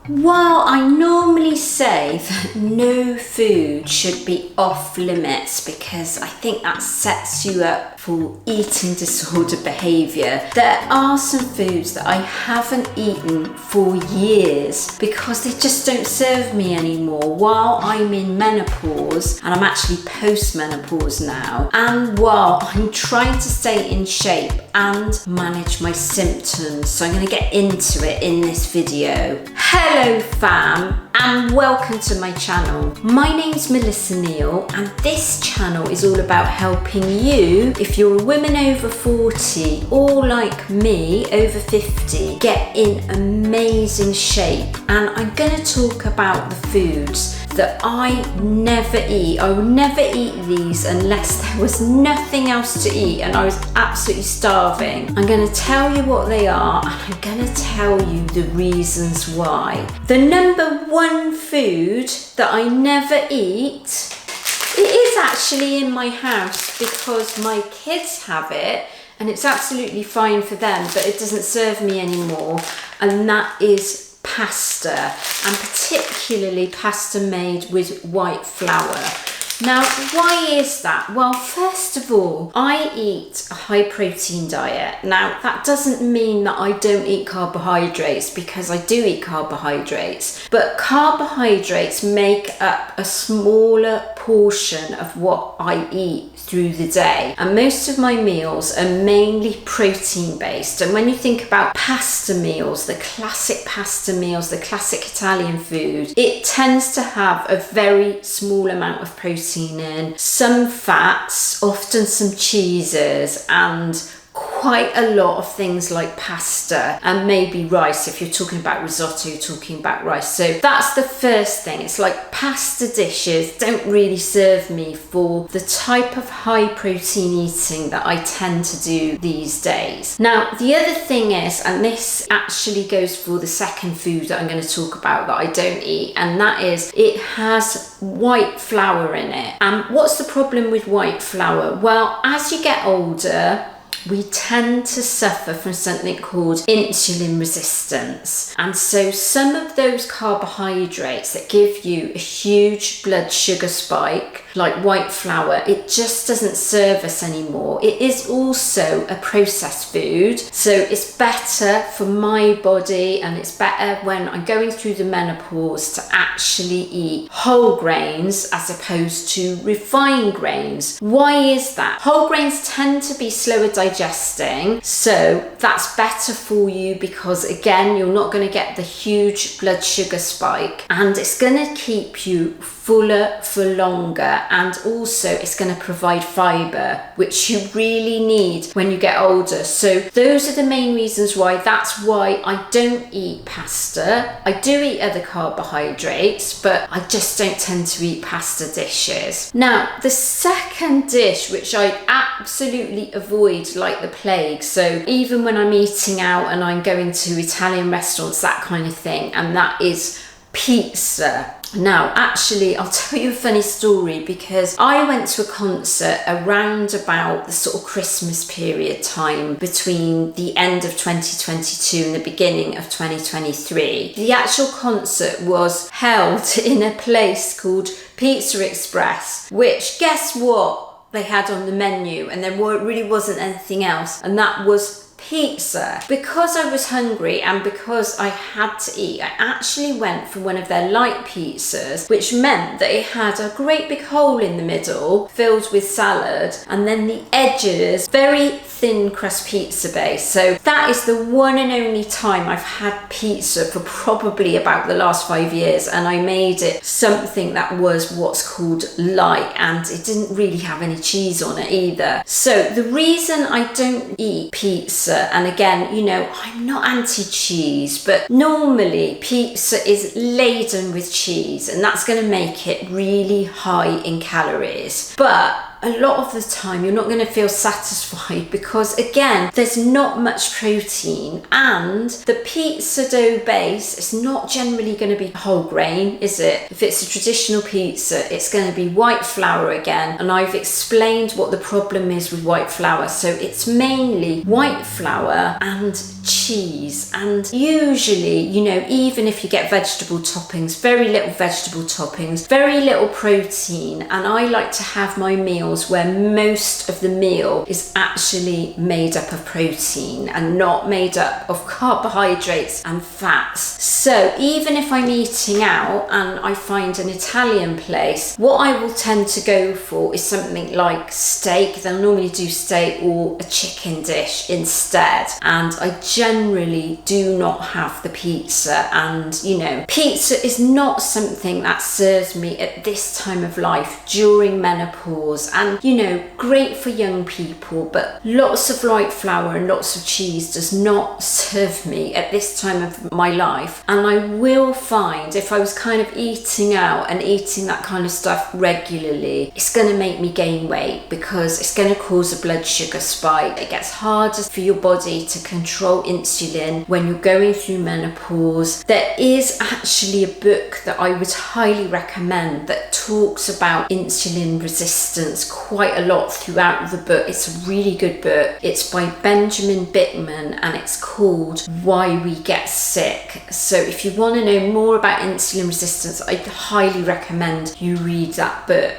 While I normally say that no food should be off limits because I think that sets you up for eating disorder behaviour, there are some foods that I haven't eaten for years because they just don't serve me anymore while I'm in menopause, and I'm actually post-menopause now, and while I'm trying to stay in shape and manage my symptoms. So I'm going to get into it in this video. Hello fam, and welcome to my channel. My name's Melissa Neal, and this channel is all about helping you, if you're a woman over 40 or like me over 50, get in amazing shape. And I'm going to talk about the foods that I never eat. I would never eat these unless there was nothing else to eat and I was absolutely starving. I'm going to tell you what they are, and I'm going to tell you the reasons why. The number one food that I never eat, it is actually in my house because my kids have it and it's absolutely fine for them, but it doesn't serve me anymore, and that is pasta, and particularly pasta made with white flour. Now, why is that? Well, first of all, I eat a high protein diet. Now, that doesn't mean that I don't eat carbohydrates, because I do eat carbohydrates, but carbohydrates make up a smaller portion of what I eat through the day, and most of my meals are mainly protein based. And when you think about pasta meals, the classic pasta meals, the classic Italian food, it tends to have a very small amount of protein in, some fats, often some cheeses, and quite a lot of things like pasta and maybe rice. If you're talking about risotto, you're talking about rice. So that's the first thing. It's like pasta dishes don't really serve me for the type of high protein eating that I tend to do these days. Now, the other thing is, and this actually goes for the second food that I'm going to talk about that I don't eat, and that is it has white flour in it. And what's the problem with white flour? Well, as you get older, we tend to suffer from something called insulin resistance. And so some of those carbohydrates that give you a huge blood sugar spike, like white flour, it just doesn't serve us anymore. It is also a processed food, so it's better for my body, and it's better when I'm going through the menopause to actually eat whole grains as opposed to refined grains. Why is that? Whole grains tend to be slower digesting, so that's better for you because, again, you're not going to get the huge blood sugar spike, and it's going to keep you fuller for longer, and also it's going to provide fiber, which you really need when you get older. So those are the main reasons why. That's why I don't eat pasta. I do eat other carbohydrates, but I just don't tend to eat pasta dishes. Now, the second dish which I absolutely avoid like the plague, so even when I'm eating out and I'm going to Italian restaurants, that kind of thing, and that is pizza. Now, actually, I'll tell you a funny story, because I went to a concert around about the sort of Christmas period time between the end of 2022 and the beginning of 2023. The actual concert was held in a place called Pizza Express, which, guess what they had on the menu? And there really wasn't anything else, and that was pizza. Because I was hungry and because I had to eat, I actually went for one of their light pizzas, which meant that it had a great big hole in the middle filled with salad, and then the edges very thin crust pizza base. So that is the one and only time I've had pizza for probably about the last 5 years, and I made it something that was what's called light, and it didn't really have any cheese on it either. So the reason I don't eat pizza, and again, you know, I'm not anti-cheese, but normally pizza is laden with cheese, and that's going to make it really high in calories. But a lot of the time you're not going to feel satisfied because, again, there's not much protein, and the pizza dough base is not generally going to be whole grain, is it? If it's a traditional pizza, it's going to be white flour again, and I've explained what the problem is with white flour. So it's mainly white flour and cheese, and usually, you know, even if you get vegetable toppings, very little vegetable toppings, very little protein. And I like to have my meals where most of the meal is actually made up of protein and not made up of carbohydrates and fats. So even if I'm eating out and I find an Italian place, what I will tend to go for is something like steak. They'll normally do steak or a chicken dish instead. And I generally do not have the pizza. And, you know, pizza is not something that serves me at this time of life during menopause. And, you know, great for young people, but lots of white flour and lots of cheese does not serve me at this time of my life. And I will find if I was kind of eating out and eating that kind of stuff regularly, it's going to make me gain weight because it's going to cause a blood sugar spike. It gets harder for your body to control insulin when you're going through menopause. There is actually a book that I would highly recommend that talks about insulin resistance quite a lot throughout the book. It's a really good book. It's by Benjamin Bickman and it's called Why We Get Sick. So if you want to know more about insulin resistance, I highly recommend you read that book.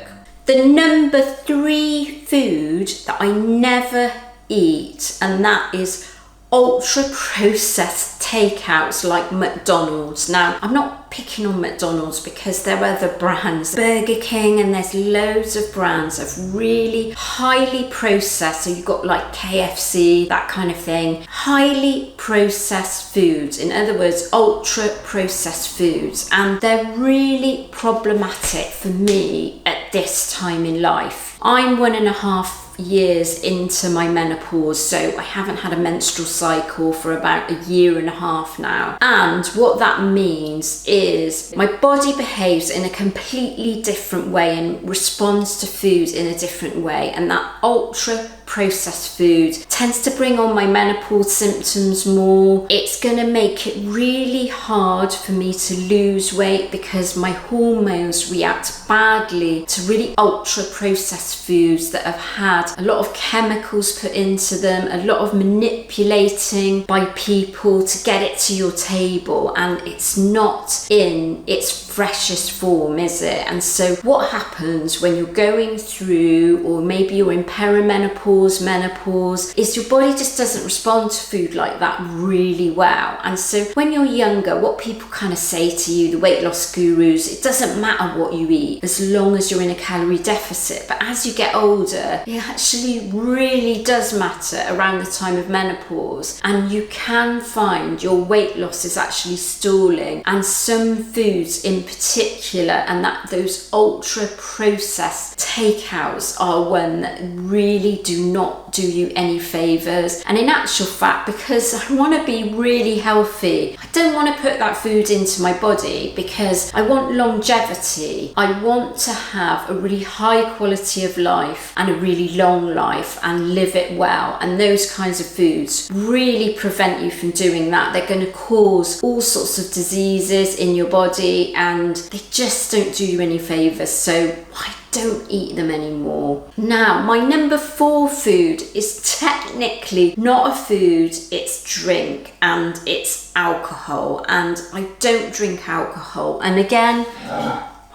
The number 3 food that I never eat, and that is ultra processed takeouts like McDonald's. Now, I'm not picking on McDonald's because there are other brands, Burger King, and there's loads of brands of really highly processed. So you've got like KFC, that kind of thing, highly processed foods. In other words, ultra processed foods. And they're really problematic for me at this time in life. I'm 1.5 years into my menopause, so I haven't had a menstrual cycle for about 1.5 years now. And what that means is my body behaves in a completely different way and responds to food in a different way, and that ultra processed food tends to bring on my menopause symptoms more. It's going to make it really hard for me to lose weight because my hormones react badly to really ultra processed foods that have had a lot of chemicals put into them, a lot of manipulating by people to get it to your table, and it's not in its freshest form, is it? And so what happens when you're going through, or maybe you're in perimenopause, menopause, is your body just doesn't respond to food like that really well. And so when you're younger, what people kind of say to you, the weight loss gurus, it doesn't matter what you eat as long as you're in a calorie deficit. But as you get older, it actually really does matter around the time of menopause, and you can find your weight loss is actually stalling, and some foods in particular, and that those ultra processed takeouts are one that really do not do you any favors. And in actual fact, because I want to be really healthy, I don't want to put that food into my body because I want longevity. I want to have a really high quality of life and a really long life and live it well, and those kinds of foods really prevent you from doing that. They're going to cause all sorts of diseases in your body and they just don't do you any favors. So I don't eat them anymore. Now, my number 4 food is technically not a food, it's drink, and it's alcohol. And I don't drink alcohol. And again,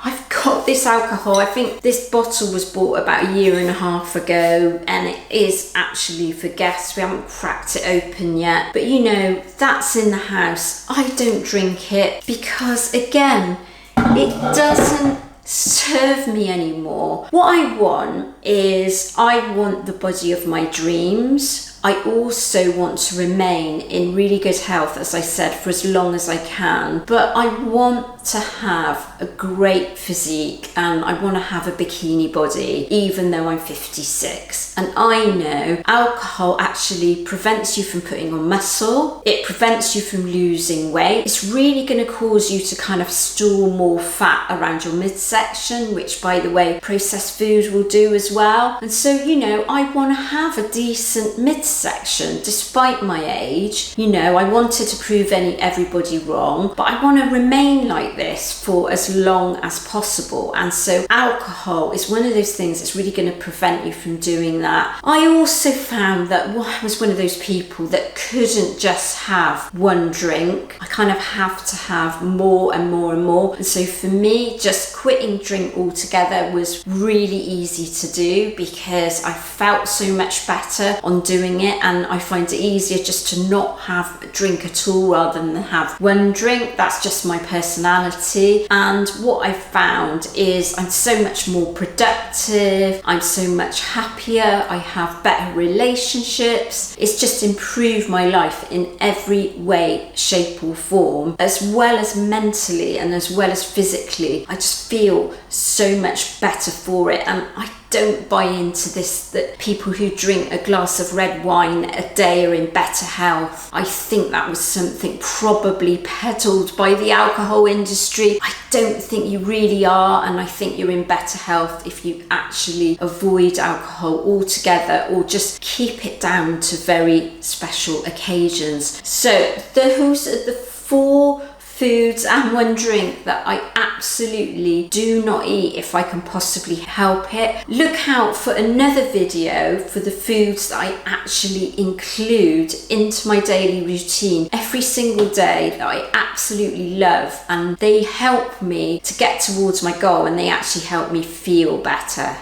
I've got this alcohol. I think this bottle was bought about 1.5 years ago, and it is actually for guests. We haven't cracked it open yet. But you know, that's in the house. I don't drink it because, again, it doesn't serve me anymore. What I want is, I want the body of my dreams. I also want to remain in really good health, as I said, for as long as I can. But I want to have a great physique and I want to have a bikini body, even though I'm 56. And I know alcohol actually prevents you from putting on muscle. It prevents you from losing weight. It's really going to cause you to kind of store more fat around your midsection, which, by the way, processed food will do as well. And so, you know, I want to have a decent midsection. section, despite my age. You know, I wanted to prove everybody wrong, but I want to remain like this for as long as possible. And so alcohol is one of those things that's really going to prevent you from doing that. I also found that I was one of those people that couldn't just have one drink. I kind of have to have more and more and more. And so for me, just quitting drink altogether was really easy to do because I felt so much better on doing it, and I find it easier just to not have a drink at all rather than have one drink. That's just my personality. And what I found is I'm so much more productive, I'm so much happier, I have better relationships. It's just improved my life in every way, shape or form, as well as mentally and as well as physically. I just feel so much better for it, and I don't buy into this that people who drink a glass of red wine a day are in better health. I think that was something probably peddled by the alcohol industry. I don't think you really are, and I think you're in better health if you actually avoid alcohol altogether or just keep it down to very special occasions. So those are the 4 foods and 1 drink that I absolutely do not eat if I can possibly help it. Look out for another video for the foods that I actually include into my daily routine every single day that I absolutely love, and they help me to get towards my goal and they actually help me feel better.